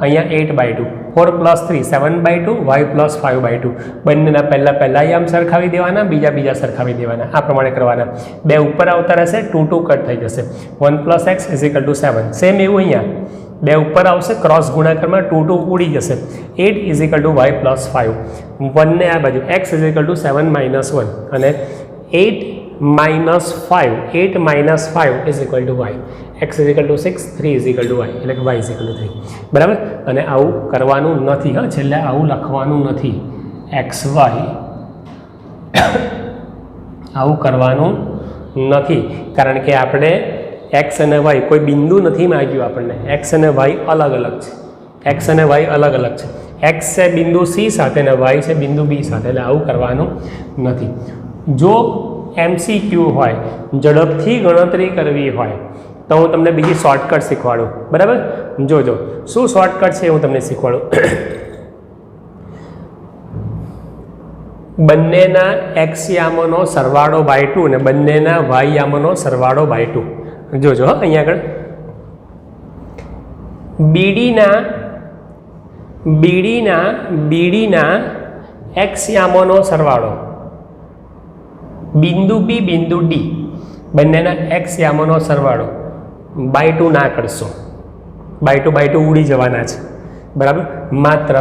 અહીંયા 8/2, 4 + 3 7/2, y + 5/2. બંનેના પહેલા યામ સરખાવી દેવાના, બીજા સરખાવી દેવાના. આ પ્રમાણે કરવાના. બે ઉપર આવતા રહેશે, 2 2 કટ થઈ જશે. 1 + x is equal to 7. Same એવું અહીંયા બે ઉપર આવશે, ક્રોસ ગુણાકારમાં 2 2 ઉડી જશે. 8 ઇઝ ઇક્વલ ટુ y + 5. 1 ને આ બાજુ x ઇઝ ઇક્વલ ટુ 7 - 1 અને 8 -5, 8 - 5 is equal to y. x is equal to 6, 3 is equal to y, એટલે કે વાય ઇઝ ઇક્વલ ટુ 3. બરાબર. અને આવું કરવાનું નથી. હા, છેલ્લે આવું લખવાનું નથી. xy આવું કરવાનું નથી, કારણ કે આપણે x અને y કોઈ બિંદુ નથી માગ્યું આપણને. x અને y અલગ અલગ છે. x અને y અલગ અલગ છે. x છે બિંદુ c સાથે અને y છે બિંદુ b સાથે, એટલે આવું કરવાનું નથી. જો MCQ હોય, ઝડપથી ગણતરી કરવી હોય, તો હું તમને બીજી શોર્ટકટ શીખવાડું. બરાબર. જોજો શું શોર્ટકટ છે હું તમને શીખવાડું. બંનેના x યામોનો સરવાળો બાય 2 અને બંનેના y યામોનો સરવાળો બાય 2. જોજો હા, અહીંયા આગળ બીડીના x યામોનો સરવાળો, બિંદુ બી બિંદુ ડી બંનેના x યામોનો સરવાળો બાય 2 ના કરશો. બાય 2 ઉડી જવાના છે. બરાબર. માત્ર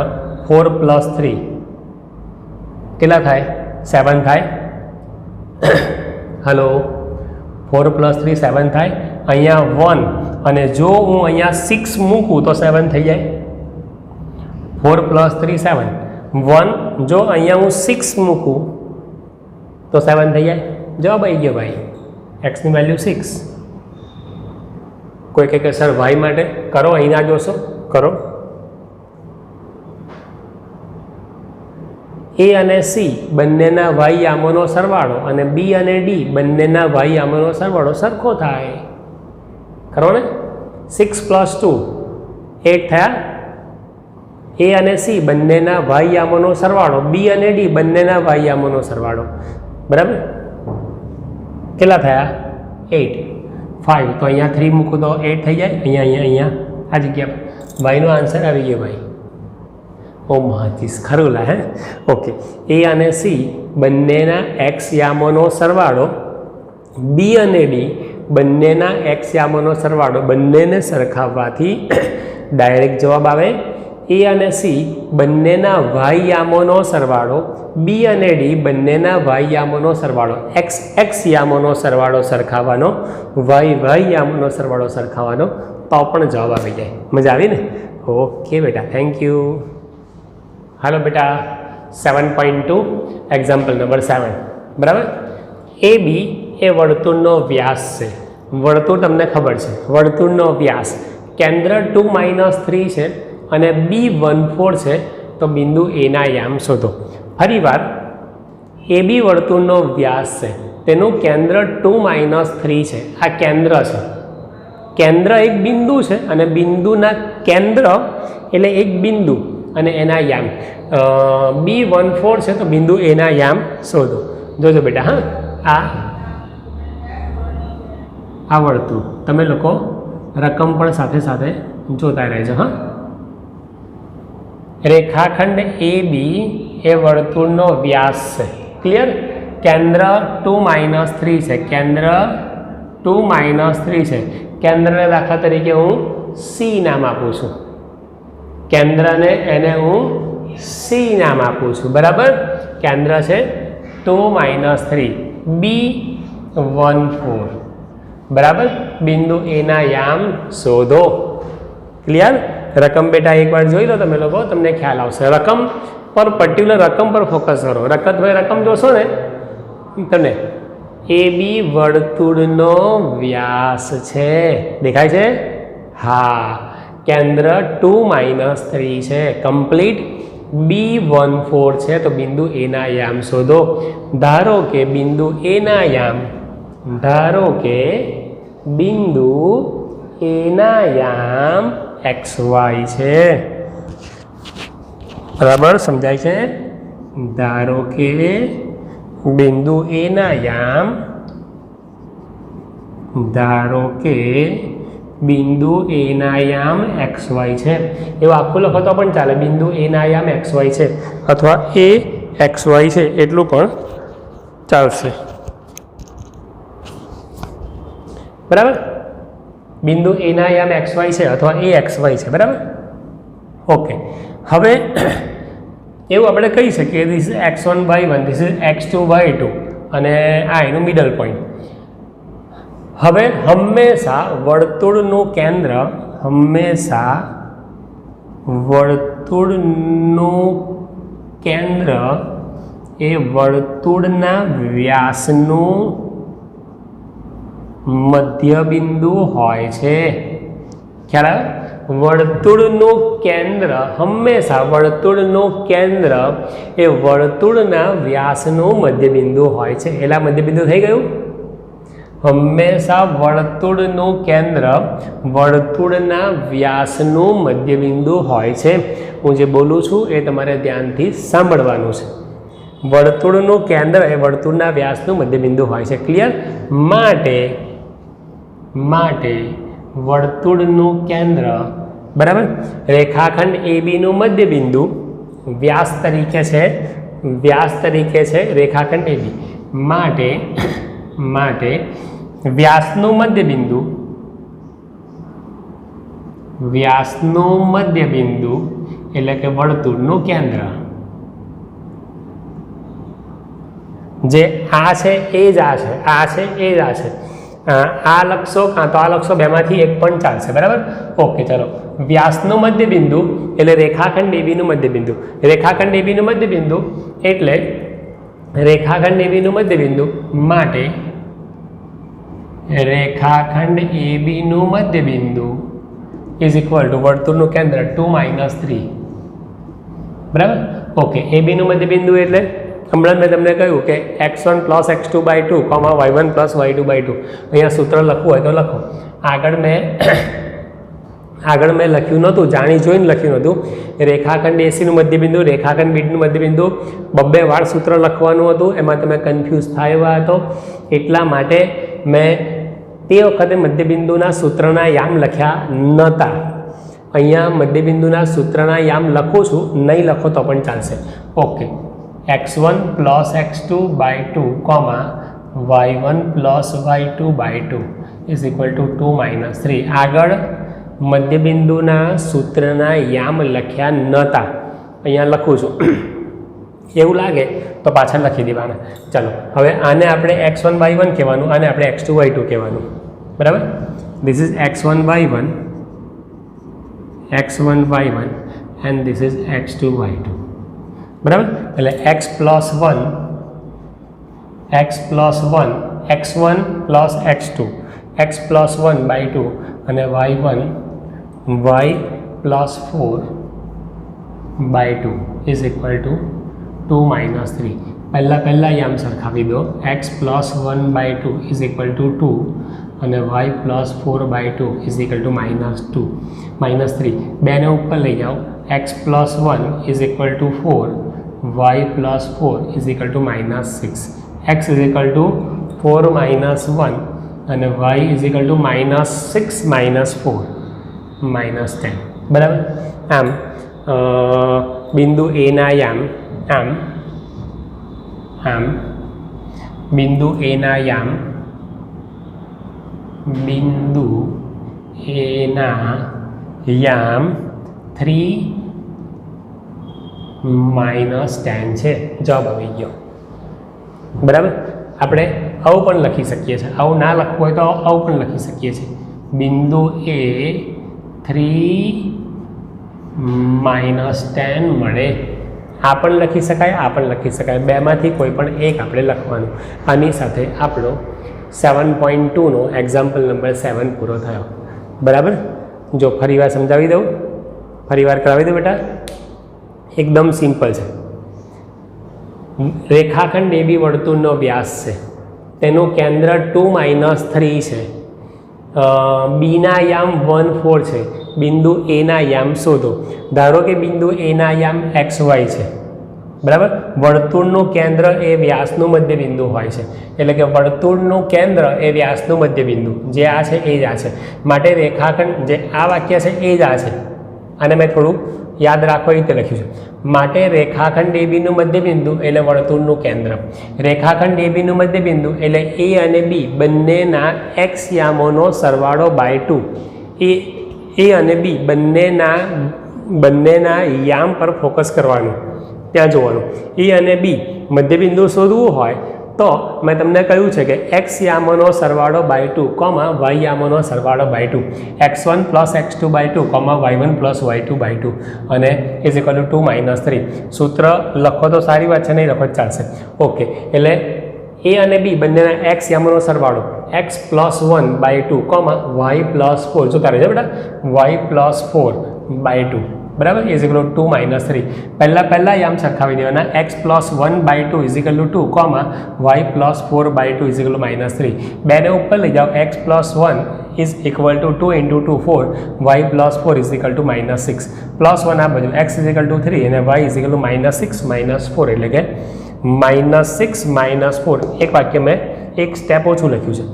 4 + 3 કેટલા થાય? 7 થાય. હલો, 4 + 3 7 થાય. અહીંયા 1 અને જો હું અહીંયા 6 મૂકું તો 7 થઈ જાય. 4 + 3 7. 1 જો અહીંયા હું 6 મૂકું તો 7 થઈ જાય. જવાબ આવી ગયો ભાઈ. એક્સની વેલ્યુ 6. કોઈ કહે કે સર વાય માટે કરો, અહીં ના જોશો, કરો. A અને C બંનેના y યામોનો સરવાળો અને B અને D બંનેના y યામોનો સરવાળો સરખો થાય. ખરો ને? 6 + 2 8 થયા. A અને C બંનેના y યામોનો સરવાળો, B અને D બંનેના y યામોનો સરવાળો. બરાબર. કેટલા થયા? 8. 5 તો અહીંયા 3 મૂકું તો 8 થઈ જાય. અહીંયા આ જગ્યા yનો આન્સર આવી ગયો ભાઈ. ઓ મહાચીસ ખરું લા. હે ઓકે. A અને C બંનેના x યામોનો સરવાળો, B અને D બંનેના x યામોનો સરવાળો, બંનેને સરખાવવાથી ડાયરેક્ટ જવાબ આવે A અને C બંનેના y યામોનો સરવાળો, B અને D બંનેના y યામોનો સરવાળો, x યામોનો સરવાળો સરખાવવાનો, y યામોનો સરવાળો સરખાવવાનો, તો પણ જવાબ આવી જાય. મજા આવી ને? ઓકે બેટા, થેન્ક યુ. હાલો બેટા, 7.2 એક્ઝામ્પલ નંબર 7. બરાબર. AB એ વર્તુળનો વ્યાસ છે. વર્તુળ તમને ખબર છે, વર્તુળનો વ્યાસ કેન્દ્ર 2 - 3 છે અને B14 છે, તો બિંદુ A ના યામ શોધો. ફરીવાર AB વર્તુળનો વ્યાસ છે, તેનું કેન્દ્ર 2 - 3 છે. આ કેન્દ્ર છે. કેન્દ્ર એક બિંદુ છે અને બિંદુના કેન્દ્ર એટલે એક બિંદુ અને એના યામ. B14 છે, તો બિંદુ A ના યામ શોધો. જોજો બેટા. હા, આ વર્તુળ તમે લોકો રકમ પણ સાથે સાથે જોતા રહેજો. હા, રેખાખંડ AB એ વર્તુળનો વ્યાસ છે. ક્લિયર? કેન્દ્ર 2 - 3 છે. કેન્દ્ર 2 - 3 છે. કેન્દ્રને દાખલા તરીકે હું C નામ આપું છું. કેન્દ્રને એને હું C નામ આપું છું. બરાબર. કેન્દ્ર છે 2 - 3, B14. બરાબર. બિંદુ A ના યામ શોધો. ક્લિયર? રકમ બેટા એકવાર જોઈ લો તમે લોકો, તમને ખ્યાલ આવશે. રકમ પર, પર્ટિક્યુલર રકમ પર ફોકસ કરો. રકમ જોશો ને તમને. AB વર્તુળનો વ્યાસ છે. દેખાય છે? હા. કેન્દ્ર 2 - 3 છે. કમ્પ્લીટ. B14 છે, તો બિંદુ A ના યામ શોધો. ધારો કે બિંદુ A ના યામ, XY છે. બરાબર. સમજાય છે? ધારો કે બિંદુ A ના યામ, XY છે. એવું આખું લખો તો પણ ચાલે. બિંદુ A ના યામ XY છે અથવા AXY છે એટલું પણ ચાલશે. બરાબર. બિંદુ A ના યામ XY છે અથવા AXY છે. બરાબર. ઓકે. હવે એવું આપણે કહી શકીએ, this is x1 y1, this is x2 y2. અને આ એનું મિડલ પોઈન્ટ. હવે હંમેશા વર્તુળનું કેન્દ્ર એ વર્તુળના વ્યાસનું મધ્યબિંદુ હોય છે. ખ્યાલ આવે? હંમેશા વર્તુળનું કેન્દ્ર એ વર્તુળના વ્યાસનું મધ્યબિંદુ હોય છે. એલા મધ્યબિંદુ થઈ ગયું. હંમેશા વર્તુળનું કેન્દ્ર વર્તુળના વ્યાસનું મધ્યબિંદુ હોય છે. હું જે બોલું છું એ તમારે ધ્યાનથી સાંભળવાનું છે. વર્તુળનું કેન્દ્ર એ વર્તુળના વ્યાસનું મધ્યબિંદુ હોય છે. ક્લિયર? માટે વર્તુળનું કેન્દ્ર બરાબર રેખાખંડ એબીનું મધ્યબિંદુ વ્યાસ તરીકે છે રેખાખંડ એબી. માટે વ્યાસનું મધ્યબિંદુ એટલે કે વર્તુળનું કેન્દ્ર જે આ છે એ જ આ છે આ લખશો કાં તો આ લખશો, બેમાંથી એક પણ ચાલશે. બરાબર? ઓકે, ચલો. વ્યાસનું મધ્યબિંદુ એટલે રેખાખંડ એબીનું મધ્યબિંદુ. રેખાખંડ એબીનું મધ્યબિંદુ માટે રેખાખંડ એબીનું મધ્યબિંદુ ઇઝ ઇક્વલ ટુ વર્તુળનું કેન્દ્ર 2 - 3. બરાબર? ઓકે, એબીનું મધ્યબિંદુ એટલે હમણાં મેં તમને કહ્યું કે x1 + x2/2, y1 + y2/2. અહીંયા સૂત્ર લખવું હોય તો લખો. આગળ મેં લખ્યું નહોતું, જાણી જોઈને લખ્યું નહોતું. રેખાખંડ એસીનું મધ્યબિંદુ, રેખાખંડ બીનું મધ્યબિંદુ 2 વાર સૂત્ર લખવાનું હતું. એમાં તમે કન્ફ્યુઝ થયા હતો. એટલા માટે મેં તે વખતે મધ્યબિંદુના સૂત્રના યામ લખ્યા નહોતા. અહીંયા મધ્યબિંદુના સૂત્રના યામ લખું છું. નહીં લખો તો પણ ચાલશે. Okay, x1 + x2/2, y1 + y2/2 is equal to 2 - 3. આગળ મધ્યબિંદુના સૂત્રના યામ લખ્યા નહોતા. અહીંયા લખું છું. એવું લાગે તો પાછળ લખી દેવાના. ચાલો, હવે આને આપણે x1 y1 કહેવાનું, આને આપણે x2 y2 કહેવાનું. બરાબર? This is x1 y1 and this is x2 y2. બરાબર? એટલે x + 1 x1 + x2 x + 1/2 અને y1 y + 4/2 is equal to 2 - 3. પહેલાં યામ સરખાવી દો. x + 1/2 ઇઝ ઇક્વલ ટુ 2 અને y + 4/2 ઇઝ ઇક્વલ ટુ -3. બેને ઉપર લઈ જાઓ. x + 1 is equal two 4, y + 4 is equal to -6. x is equal two 4 - 1 અને y ઇઝ ઇક્વલ ટુ -6 - 4 -10. બરાબર? આમ બિંદુ એના યામ બિંદુ એના યામ 3 - 10 છે. જવાબ આવી ગયો. બરાબર? આપણે આવું પણ લખી શકીએ છીએ. આવું ના લખવું હોય તો આવું પણ લખી શકીએ છીએ. બિંદુ એ 3 - 10 મળે. આ પણ લખી શકાય, આ પણ લખી શકાય. બેમાંથી કોઈ પણ એક આપણે લખવાનું. આની સાથે આપણો 7.2નો એક્ઝામ્પલ નંબર 7 પૂરો થયો. બરાબર? જો ફરીવાર સમજાવી દઉં, ફરીવાર કરાવી દઉં બેટા. એકદમ સિમ્પલ છે. રેખાખંડ એબી વર્તુળનો વ્યાસ છે. તેનું કેન્દ્ર 2 - 3 છે. બીના યામ 1 4 છે. બિંદુ એના યામ શોધો. ધારો કે બિંદુ એના યામ XY છે. બરાબર? વર્તુળનું કેન્દ્ર એ વ્યાસનું મધ્યબિંદુ હોય છે. એટલે કે વર્તુળનું કેન્દ્ર એ વ્યાસનું મધ્યબિંદુ જે આ છે એ જ આ છે. માટે રેખાખંડ જે આ વાક્ય છે એ જ આ છે. અને મેં થોડું યાદ રાખો એ રીતે લખ્યું છે. માટે રેખાખંડ એબીનું મધ્યબિંદુ એટલે વર્તુળનું કેન્દ્ર. રેખાખંડ એબીનું મધ્યબિંદુ એટલે એ અને બી બંનેના x યામોનો સરવાળો / 2. એ અને બી બંનેના યામ પર ફોકસ કરવાનું, ત્યાં જોવાનું. એ અને બી મધ્યબિંદુ શોધવું હોય તો મેં તમને કહ્યું છે કે એક્સ યામોનો સરવાળો બાય 2 કોમા વાય યામોનો સરવાળો by 2 x1 plus x2 by 2 comma y1 plus y2 by 2 અને ઇઝ ઇક્વલ ટુ 2 - 3 સૂત્ર લખો તો સારી વાત છે, નહીં લખો ચાલશે. ઓકે, એટલે એ અને બી બંનેના એક્સ યામોનો સરવાળો x plus 1 by 2 comma y plus 4 શું તારે છે બેટા વાય પ્લસ 4 બાય 2 બરાબર ઇઝ ઇક્વલ ટુ 2 - 3 પહેલા યામ સરખાવી દેવાના x plus 1 by 2 is equal to 2 comma y plus 4 by 2 is equal to -3 બેને ઉપર લઈ જાઓ x plus 1 is equal to 2 × 2 4 y plus 4 is equal to -6 plus 1 આ બાજુ x ઇઝ ઇક્વલ ટુ 3 અને y ઇઝ ઇક્વલ ટુ -6 - 4 એટલે કે -6 - 4 એક વાક્ય મેં એક સ્ટેપ ઓછું લખ્યું છે.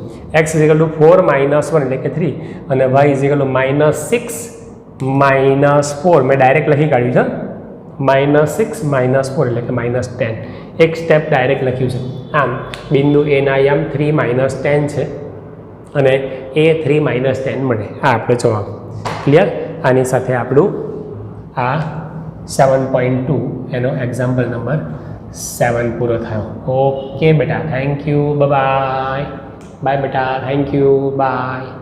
x ઇઝ ઇક્વલ ટુ 4 - 1 એટલે કે 3 અને y ઇઝ ઇક્વલ ટુ -6 - 4 મેં ડાયરેક્ટ લખી કાઢ્યું છે. -6 - 4 એટલે કે -10 એક સ્ટેપ ડાયરેક્ટ લખ્યું છે. આમ બિંદુ એના યામ 3 - 10 છે અને એ 3 - 10 મળે. આ આપણે જવાબ ક્લિયર. આની સાથે આપણું આ 7.2 એનો એક્ઝામ્પલ નંબર 7 પૂરો થયો. ઓકે બેટા, થેન્ક યુ, બાય બાય બેટા, થેન્ક યુ, બાય.